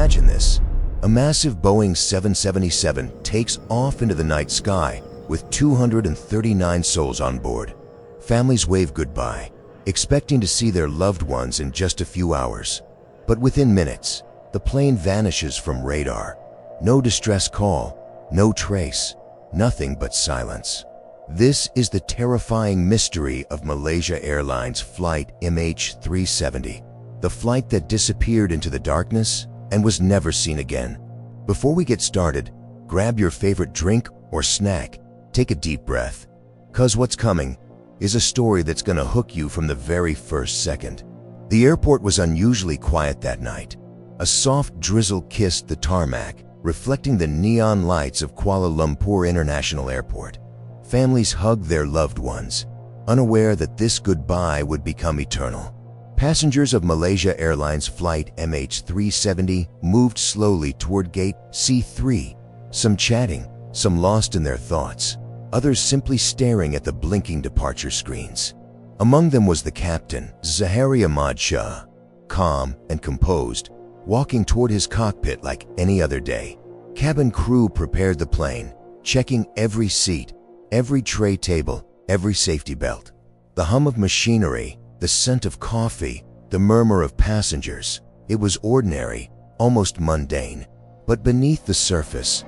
Imagine this. A massive Boeing 777 takes off into the night sky with 239 souls on board. Families wave goodbye, expecting to see their loved ones in just a few hours. But within minutes, the plane vanishes from radar. No distress call, no trace, nothing but silence. This is the terrifying mystery of Malaysia Airlines Flight MH370, the flight that disappeared into the darkness and was never seen again. Before we get started, grab your favorite drink or snack, take a deep breath, 'cause what's coming is a story that's gonna hook you from the very first second. The airport was unusually quiet that night. A soft drizzle kissed the tarmac, reflecting the neon lights of Kuala Lumpur International Airport. Families hugged their loved ones, unaware that this goodbye would become eternal. Passengers of Malaysia Airlines Flight MH370 moved slowly toward Gate C3, some chatting, some lost in their thoughts, others simply staring at the blinking departure screens. Among them was the captain, Zahari Ahmad Shah, calm and composed, walking toward his cockpit like any other day. Cabin crew prepared the plane, checking every seat, every tray table, every safety belt. The hum of machinery, the scent of coffee, the murmur of passengers. It was ordinary, almost mundane. But beneath the surface,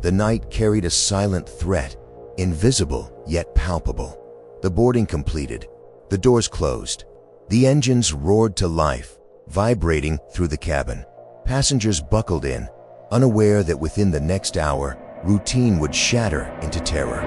the night carried a silent threat, invisible yet palpable. The boarding completed, the doors closed. The engines roared to life, vibrating through the cabin. Passengers buckled in, unaware that within the next hour, routine would shatter into terror.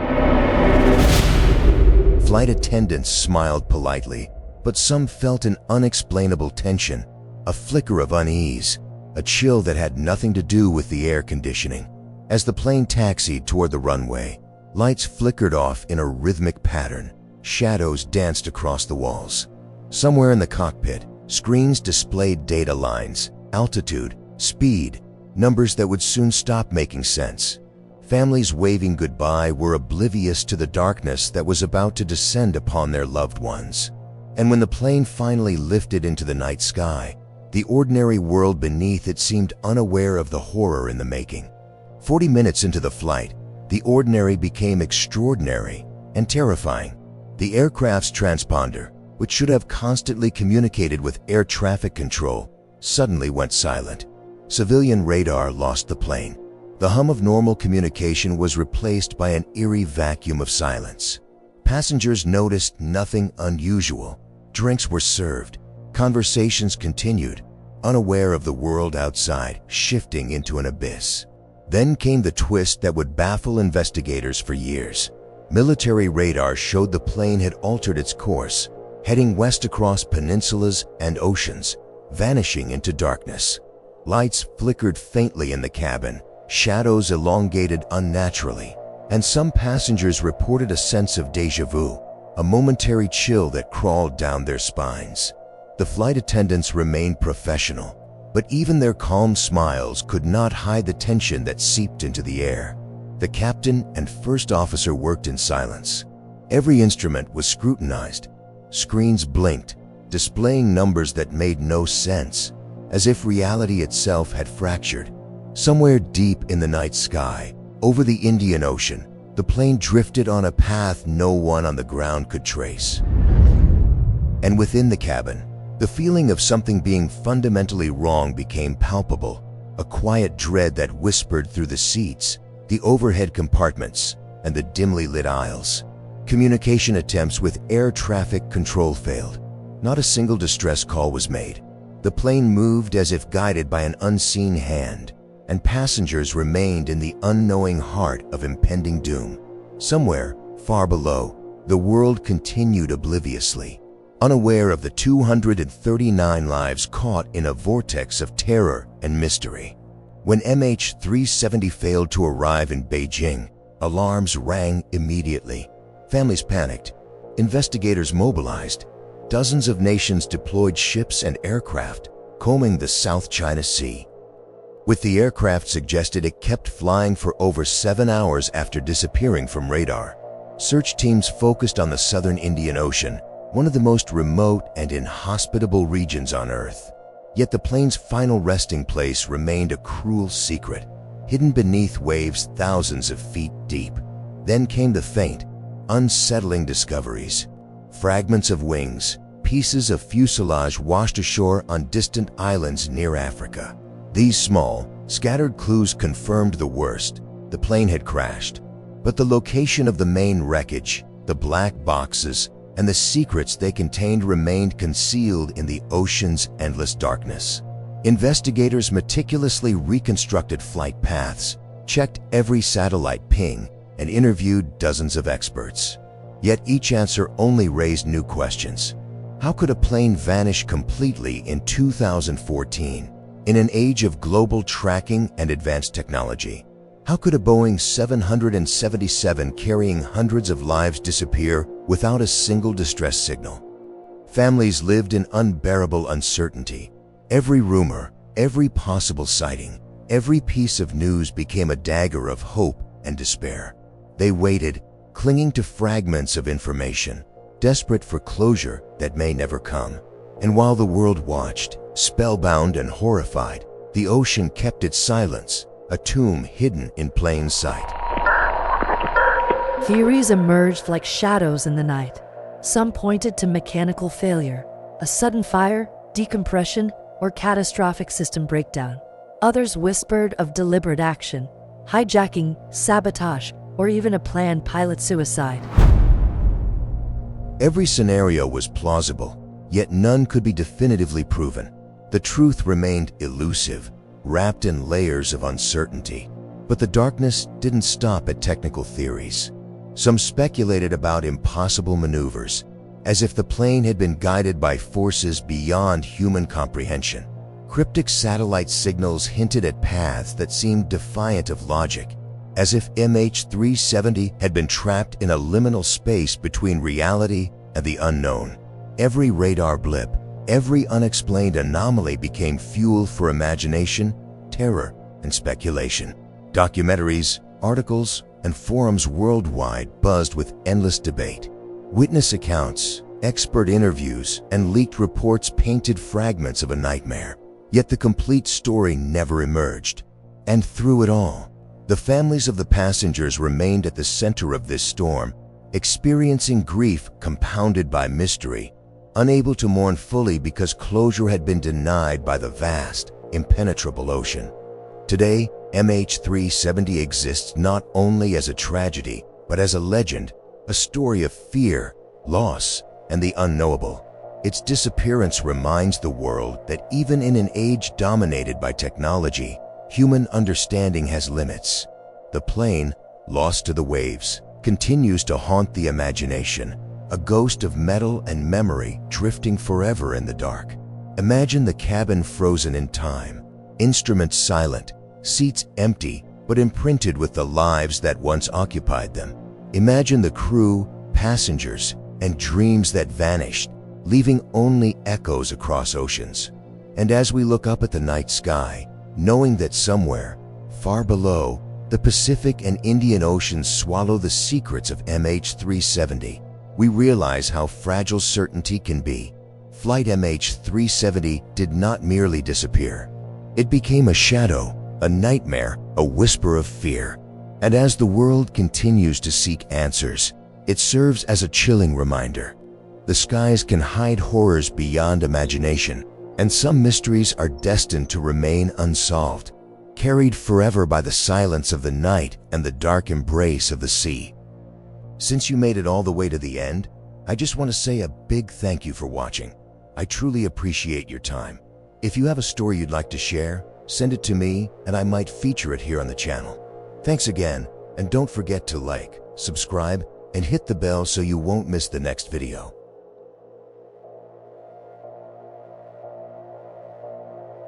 Flight attendants smiled politely, but some felt an unexplainable tension, a flicker of unease, a chill that had nothing to do with the air conditioning. As the plane taxied toward the runway, lights flickered off in a rhythmic pattern. Shadows danced across the walls. Somewhere in the cockpit, screens displayed data lines, altitude, speed, numbers that would soon stop making sense. Families waving goodbye were oblivious to the darkness that was about to descend upon their loved ones. And when the plane finally lifted into the night sky, the ordinary world beneath it seemed unaware of the horror in the making. 40 minutes into the flight, the ordinary became extraordinary and terrifying. The aircraft's transponder, which should have constantly communicated with air traffic control, suddenly went silent. Civilian radar lost the plane. The hum of normal communication was replaced by an eerie vacuum of silence. Passengers noticed nothing unusual. Drinks were served. Conversations continued, unaware of the world outside shifting into an abyss. Then came the twist that would baffle investigators for years. Military radar showed the plane had altered its course, heading west across peninsulas and oceans, vanishing into darkness. Lights flickered faintly in the cabin, shadows elongated unnaturally, and some passengers reported a sense of déjà vu, a momentary chill that crawled down their spines. The flight attendants remained professional, but even their calm smiles could not hide the tension that seeped into the air. The captain and first officer worked in silence. Every instrument was scrutinized. Screens blinked, displaying numbers that made no sense, as if reality itself had fractured. Somewhere deep in the night sky, over the Indian Ocean, the plane drifted on a path no one on the ground could trace. And within the cabin, the feeling of something being fundamentally wrong became palpable, a quiet dread that whispered through the seats, the overhead compartments, and the dimly lit aisles. Communication attempts with air traffic control failed. Not a single distress call was made. The plane moved as if guided by an unseen hand, and passengers remained in the unknowing heart of impending doom. Somewhere, far below, the world continued obliviously, unaware of the 239 lives caught in a vortex of terror and mystery. When MH370 failed to arrive in Beijing, alarms rang immediately. Families panicked. Investigators mobilized. Dozens of nations deployed ships and aircraft, combing the South China Sea. With the aircraft suggested it kept flying for over 7 hours after disappearing from radar. Search teams focused on the southern Indian Ocean, one of the most remote and inhospitable regions on Earth. Yet the plane's final resting place remained a cruel secret, hidden beneath waves thousands of feet deep. Then came the faint, unsettling discoveries. Fragments of wings, pieces of fuselage washed ashore on distant islands near Africa. These small, scattered clues confirmed the worst. The plane had crashed. But the location of the main wreckage, the black boxes, and the secrets they contained remained concealed in the ocean's endless darkness. Investigators meticulously reconstructed flight paths, checked every satellite ping, and interviewed dozens of experts. Yet each answer only raised new questions. How could a plane vanish completely in 2014, in an age of global tracking and advanced technology? How could a Boeing 777 carrying hundreds of lives disappear without a single distress signal? Families lived in unbearable uncertainty. Every rumor, every possible sighting, every piece of news became a dagger of hope and despair. They waited, clinging to fragments of information, desperate for closure that may never come. And while the world watched, spellbound and horrified, the ocean kept its silence, a tomb hidden in plain sight. Theories emerged like shadows in the night. Some pointed to mechanical failure, a sudden fire, decompression, or catastrophic system breakdown. Others whispered of deliberate action, hijacking, sabotage, or even a planned pilot suicide. Every scenario was plausible, yet none could be definitively proven. The truth remained elusive, wrapped in layers of uncertainty. But the darkness didn't stop at technical theories. Some speculated about impossible maneuvers, as if the plane had been guided by forces beyond human comprehension. Cryptic satellite signals hinted at paths that seemed defiant of logic, as if MH370 had been trapped in a liminal space between reality and the unknown. Every radar blip, every unexplained anomaly became fuel for imagination, terror, and speculation. Documentaries, articles, and forums worldwide buzzed with endless debate. Witness accounts, expert interviews, and leaked reports painted fragments of a nightmare. Yet the complete story never emerged. And through it all, the families of the passengers remained at the center of this storm, experiencing grief compounded by mystery, unable to mourn fully because closure had been denied by the vast, impenetrable ocean. Today, MH370 exists not only as a tragedy, but as a legend, a story of fear, loss, and the unknowable. Its disappearance reminds the world that even in an age dominated by technology, human understanding has limits. The plane, lost to the waves, continues to haunt the imagination, a ghost of metal and memory drifting forever in the dark. Imagine the cabin frozen in time, instruments silent, seats empty but imprinted with the lives that once occupied them. Imagine the crew, passengers, and dreams that vanished, leaving only echoes across oceans. And as we look up at the night sky, knowing that somewhere, far below, the Pacific and Indian Oceans swallow the secrets of MH370, we realize how fragile certainty can be. Flight MH370 did not merely disappear. It became a shadow, a nightmare, a whisper of fear. And as the world continues to seek answers, it serves as a chilling reminder. The skies can hide horrors beyond imagination, and some mysteries are destined to remain unsolved, carried forever by the silence of the night and the dark embrace of the sea. Since you made it all the way to the end, I just want to say a big thank you for watching. I truly appreciate your time. If you have a story you'd like to share, send it to me and I might feature it here on the channel. Thanks again, and don't forget to like, subscribe, and hit the bell so you won't miss the next video.